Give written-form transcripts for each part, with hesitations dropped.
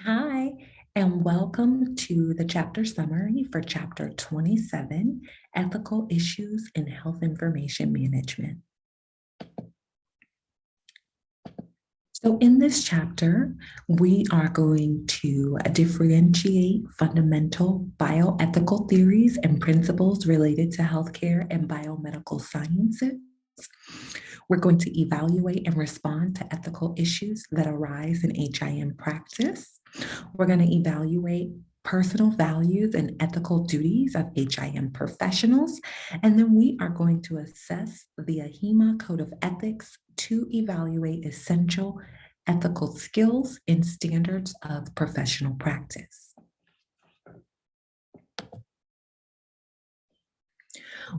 Hi, and welcome to the chapter summary for Chapter 27, Ethical Issues in Health Information Management. So in this chapter, we are going to differentiate fundamental bioethical theories and principles related to healthcare and biomedical sciences. We're going to evaluate and respond to ethical issues that arise in HIM practice. We're going to evaluate personal values and ethical duties of HIM professionals. And then we are going to assess the AHIMA Code of Ethics to evaluate essential ethical skills and standards of professional practice.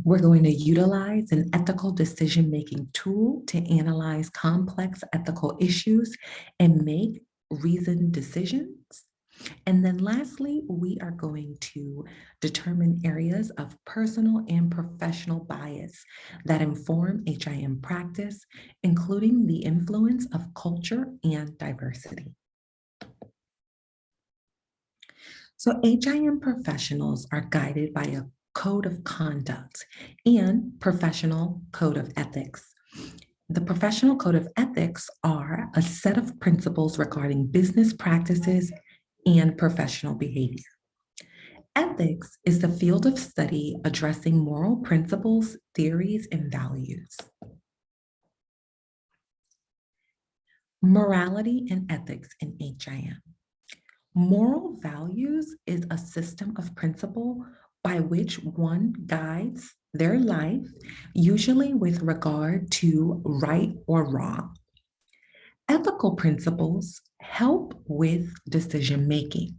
We're going to utilize an ethical decision-making tool to analyze complex ethical issues and make reasoned decisions. And then lastly, we are going to determine areas of personal and professional bias that inform HIM practice, including the influence of culture and diversity. So HIM professionals are guided by a code of conduct and professional code of ethics. The professional code of ethics are a set of principles regarding business practices and professional behavior. Ethics is the field of study addressing moral principles, theories, and values. Morality and ethics in HIM. Moral values is a system of principle by which one guides their life, usually with regard to right or wrong. Ethical principles help with decision making.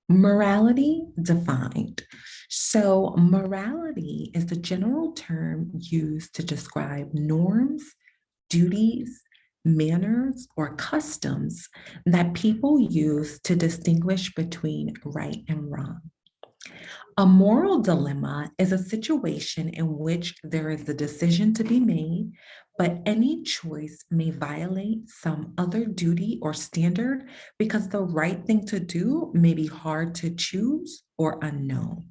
Morality defined. So, morality is the general term used to describe norms, duties, manners, or customs that people use to distinguish between right and wrong. A moral dilemma is a situation in which there is a decision to be made, but any choice may violate some other duty or standard because the right thing to do may be hard to choose or unknown.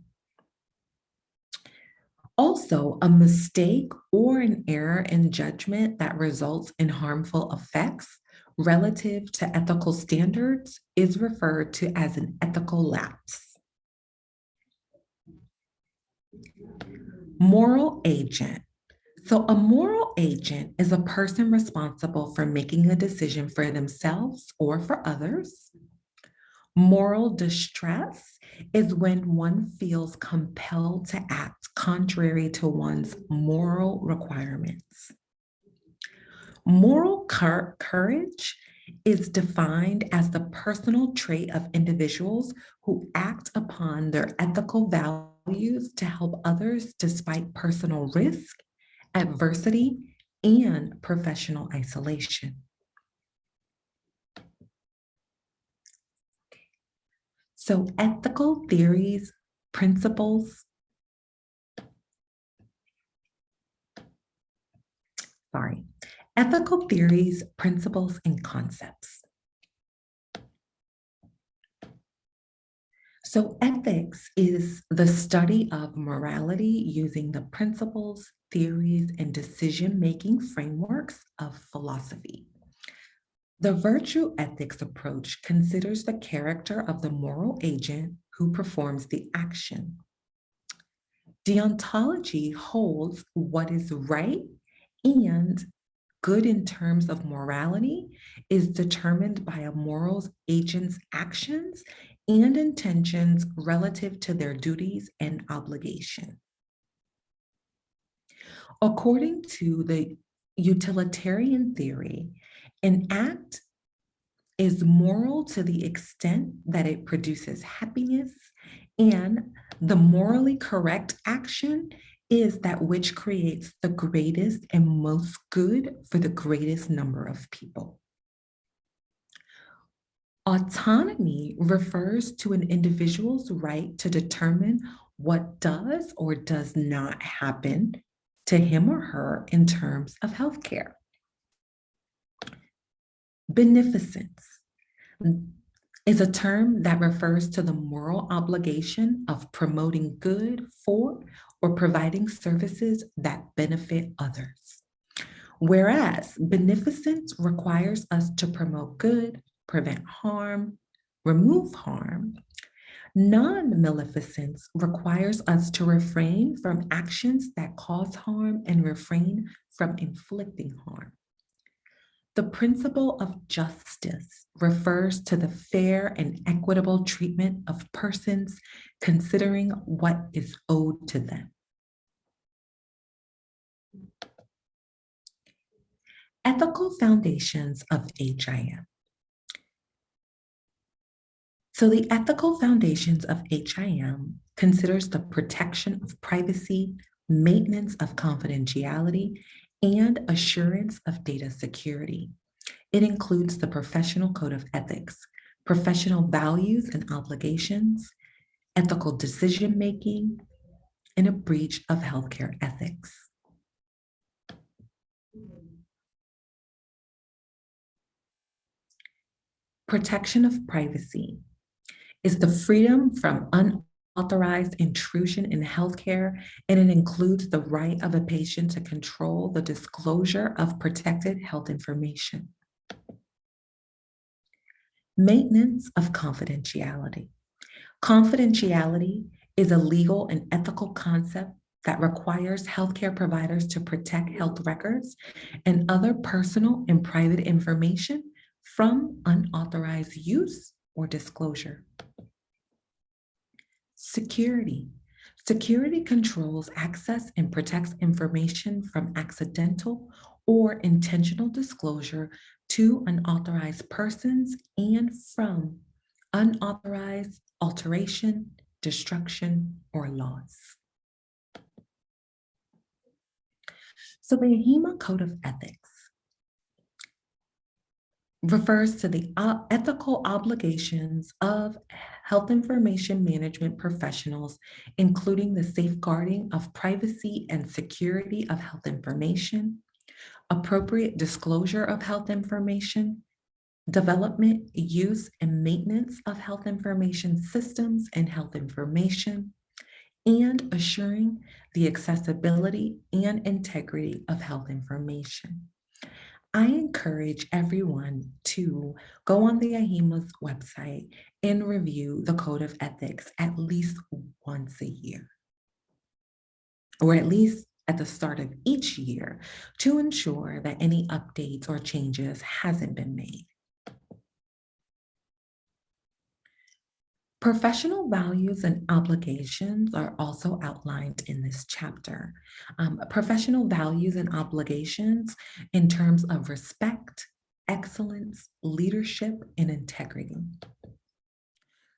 Also, a mistake or an error in judgment that results in harmful effects relative to ethical standards is referred to as an ethical lapse. Moral agent. So, a moral agent is a person responsible for making a decision for themselves or for others. Moral distress is when one feels compelled to act contrary to one's moral requirements. Moral courage is defined as the personal trait of individuals who act upon their ethical values to help others despite personal risk, adversity, and professional isolation. So, ethical theories, principles, sorry, ethical theories, principles, and concepts. So, ethics is the study of morality using the principles, theories, and decision making frameworks of philosophy. The virtue ethics approach considers the character of the moral agent who performs the action. Deontology holds what is right and good in terms of morality is determined by a moral agent's actions and intentions relative to their duties and obligation. According to the utilitarian theory, an act is moral to the extent that it produces happiness, and the morally correct action is that which creates the greatest and most good for the greatest number of people. Autonomy refers to an individual's right to determine what does or does not happen to him or her in terms of healthcare. Beneficence is a term that refers to the moral obligation of promoting good for or providing services that benefit others. Whereas beneficence requires us to promote good, prevent harm, remove harm, non-maleficence requires us to refrain from actions that cause harm and refrain from inflicting harm. The principle of justice refers to the fair and equitable treatment of persons considering what is owed to them. Ethical foundations of HIM. So the ethical foundations of HIM considers the protection of privacy, maintenance of confidentiality, and assurance of data security. It includes the professional code of ethics, professional values and obligations, ethical decision-making, and a breach of healthcare ethics. Protection of privacy is the freedom from unauthorized intrusion in healthcare, and it includes the right of a patient to control the disclosure of protected health information. Maintenance of confidentiality. Confidentiality is a legal and ethical concept that requires healthcare providers to protect health records and other personal and private information from unauthorized use or disclosure. Security. Security controls access and protects information from accidental or intentional disclosure to unauthorized persons and from unauthorized alteration, destruction, or loss. So the AHIMA Code of Ethics refers to the ethical obligations of health information management professionals, including the safeguarding of privacy and security of health information, appropriate disclosure of health information, development, use, and maintenance of health information systems and health information, and assuring the accessibility and integrity of health information. I encourage everyone to go on the AHIMA's website and review the Code of Ethics at least once a year, or at least at the start of each year, to ensure that any updates or changes hasn't been made. Professional values and obligations are also outlined in this chapter. Professional values and obligations in terms of respect, excellence, leadership, and integrity.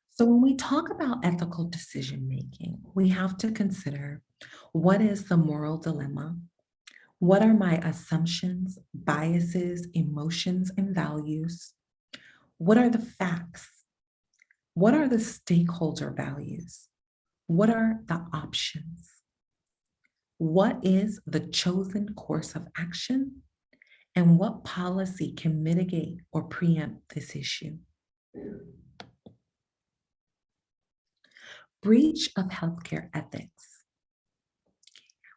So when we talk about ethical decision-making, we have to consider, what is the moral dilemma? What are my assumptions, biases, emotions, and values? What are the facts? What are the stakeholder values? What are the options? What is the chosen course of action? And what policy can mitigate or preempt this issue? Breach of healthcare ethics.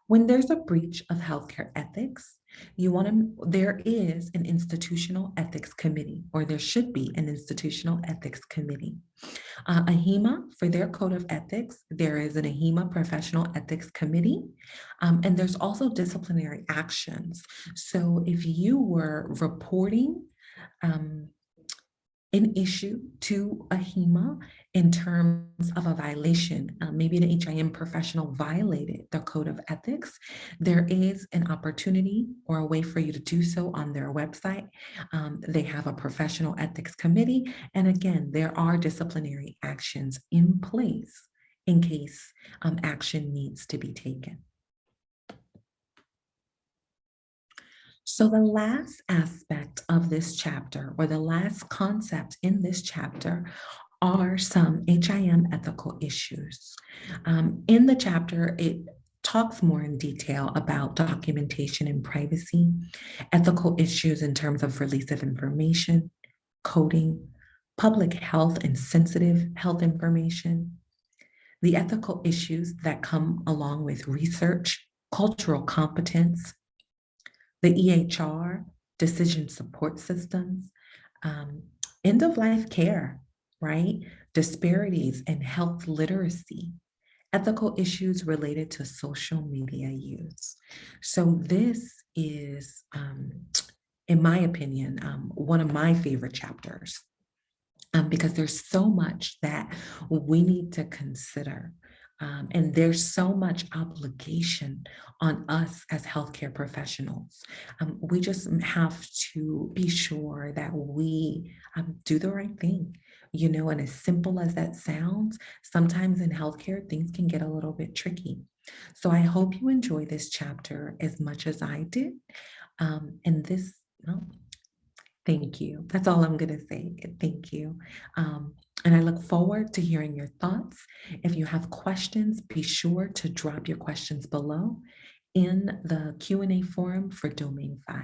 When there's a breach of healthcare ethics, there is an institutional ethics committee, or there should be an institutional ethics committee. AHIMA, for their code of ethics, there is an AHIMA professional ethics committee, and there's also disciplinary actions. So if you were reporting an issue to AHIMA in terms of a violation, maybe an HIM professional violated the code of ethics, there is an opportunity or a way for you to do so on their website. They have a professional ethics committee, and again, there are disciplinary actions in place in case action needs to be taken. So the last aspect of this chapter, or the last concept in this chapter, are some HIM ethical issues. In the chapter, it talks more in detail about documentation and privacy, ethical issues in terms of release of information, coding, public health and sensitive health information, the ethical issues that come along with research, cultural competence, the EHR, decision support systems, um, end of life care, right? Disparities in health literacy, ethical issues related to social media use. So, this is, in my opinion, one of my favorite chapters because there's so much that we need to consider. And there's so much obligation on us as healthcare professionals. We just have to be sure that we do the right thing. You know, and as simple as that sounds, sometimes in healthcare, things can get a little bit tricky. So I hope you enjoy this chapter as much as I did. And this, well, thank you. That's all I'm going to say. Thank you. And I look forward to hearing your thoughts. If you have questions, be sure to drop your questions below in the Q&A forum for Domain 5.